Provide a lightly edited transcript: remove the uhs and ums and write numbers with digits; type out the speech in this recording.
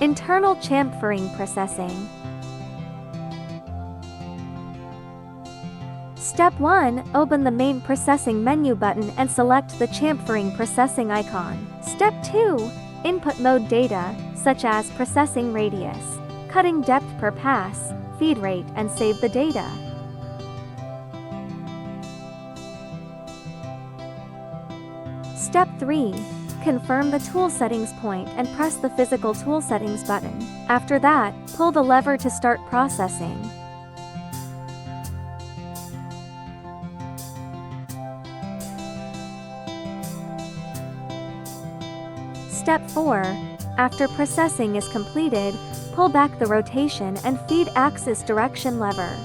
Internal chamfering processing. Step 1. Open the main processing menu button and select the chamfering processing icon. Step 2. Input mode data, such as processing radius, cutting depth per pass, feed rate, and save the data. Step 3. Confirm the tool settings point and press the physical tool settings button. After that, pull the lever to start processing. Step 4. After processing is completed, pull back the rotation and feed axis direction lever.